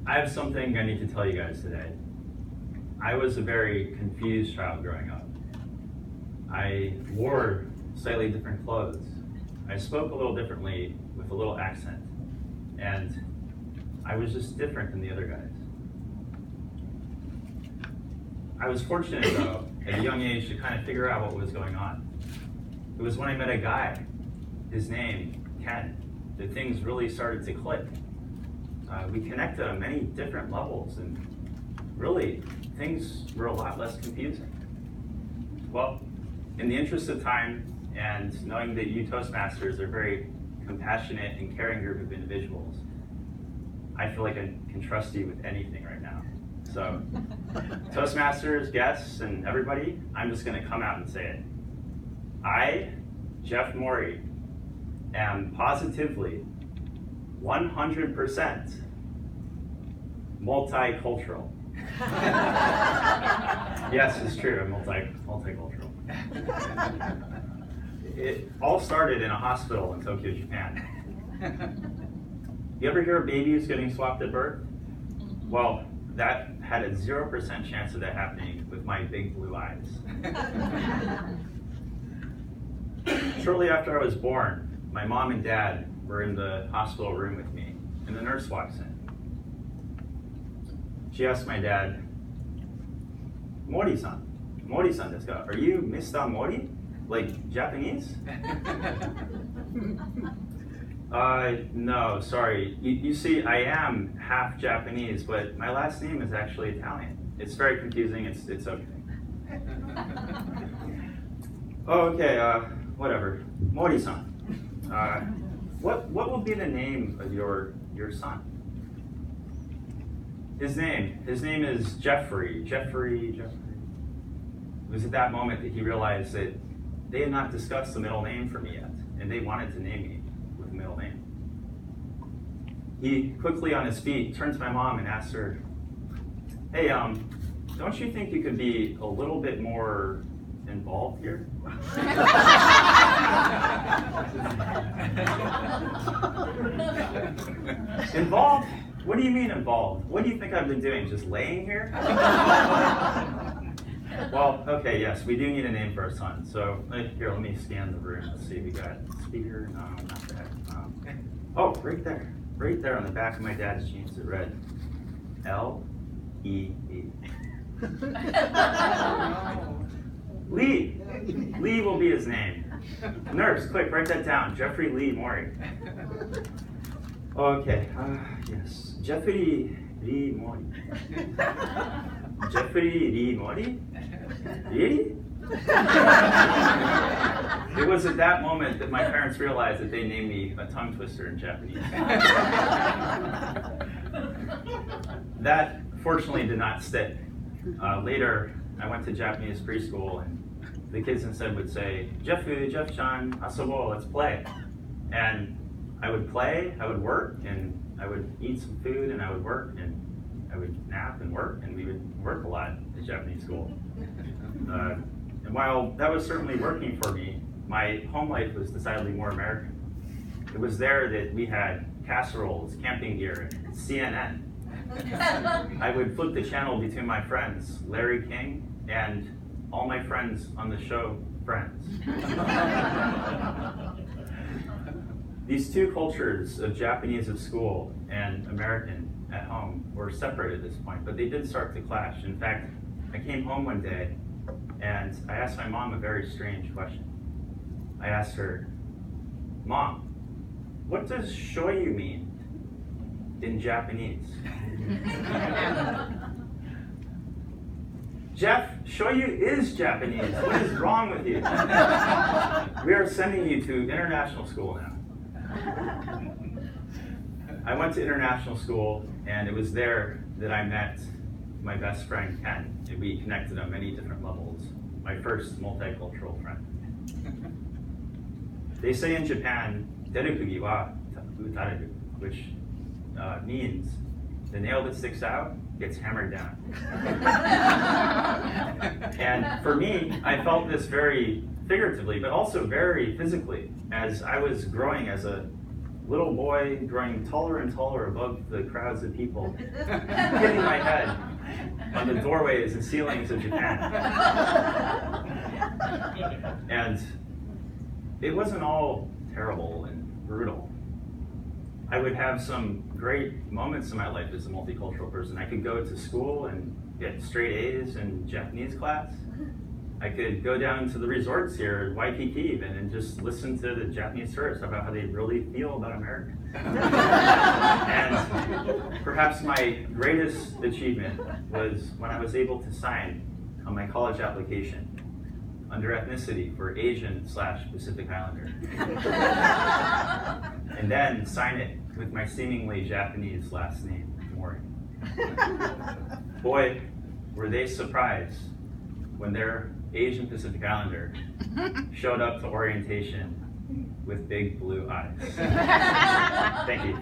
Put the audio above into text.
I have something I need to tell you guys today. I was a very confused child growing up. I wore slightly different clothes. I spoke a little differently with a little accent. And I was just different than the other guys. I was fortunate, though, at a young age to kind of figure out what was going on. It was when I met a guy, his name, Ken, that things really started to click. We connected on many different levels, and really, things were a lot less confusing. Well, in the interest of time, and knowing that you Toastmasters are very compassionate and caring group of individuals, I feel like I can trust you with anything right now. So, Toastmasters, guests, and everybody, I'm just going to come out and say it. I, Jeff Morey, am positively 100% multicultural. Yes, it's true, I'm multicultural. It all started in a hospital in Tokyo, Japan. You ever hear a baby who's getting swapped at birth? Well, that had a 0% chance of that happening with my big blue eyes. Shortly after I was born, my mom and dad were in the hospital room with me, and the nurse walks in. She asked my dad, Mori-san desu ka? Are you Mr. Mori? Like Japanese? No, sorry. You see, I am half Japanese, but my last name is actually Italian. It's very confusing, it's okay. Okay, whatever. Mori-san, what will be the name of your son? His name is Jeffrey. It was at that moment that he realized that they had not discussed the middle name for me yet, and they wanted to name me with a middle name. He quickly on his feet turned to my mom and asked her, hey, don't you think you could be a little bit more involved here? Involved? What do you mean involved? What do you think I've been doing? Just laying here? Well, okay, yes, we do need a name for our son. So here, let me scan the room. Let's see, we got speaker. No, not that. Oh, right there on the back of my dad's jeans, it read L-E-E. Lee. Lee will be his name. Nurse, quick, write that down. Jeffrey Lee Morey. Okay, yes. Jeffrey Lee Morey. Jeffrey Lee Morey? Really? It was at that moment that my parents realized that they named me a tongue twister in Japanese. That, fortunately, did not stick. Later, I went to Japanese preschool, and the kids instead would say, Jeff-chan, asobo, let's play. And I would play, I would work, and I would eat some food, and I would work, and I would nap and work, and we would work a lot at Japanese school. And while that was certainly working for me, my home life was decidedly more American. It was there that we had casseroles, camping gear, and CNN. I would flip the channel between my friends, Larry King, and all my friends on the show Friends. These two cultures of Japanese at school and American at home were separate at this point, but they did start to clash. In fact, I came home one day and I asked my mom a very strange question. I asked her, Mom, what does shoyu mean in Japanese? Jeff, shoyu is Japanese. What is wrong with you? We are sending you to international school now. I went to international school, and it was there that I met my best friend, Ken, and we connected on many different levels. My first multicultural friend. They say in Japan, derukugi wa utareru, which means the nail that sticks out gets hammered down. And for me, I felt this very figuratively, but also very physically, as I was growing as a little boy growing taller and taller above the crowds of people, hitting my head on the doorways and ceilings of Japan. And it wasn't all terrible and brutal. I would have some great moments in my life as a multicultural person. I could go to school and get straight A's in Japanese class. I could go down to the resorts here at Waikiki even and just listen to the Japanese tourists about how they really feel about America. And perhaps my greatest achievement was when I was able to sign on my college application under ethnicity for Asian/Pacific Islander. And then sign it with my seemingly Japanese last name, Mori. Boy, were they surprised when their Asian Pacific Islander showed up to orientation with big blue eyes. Thank you.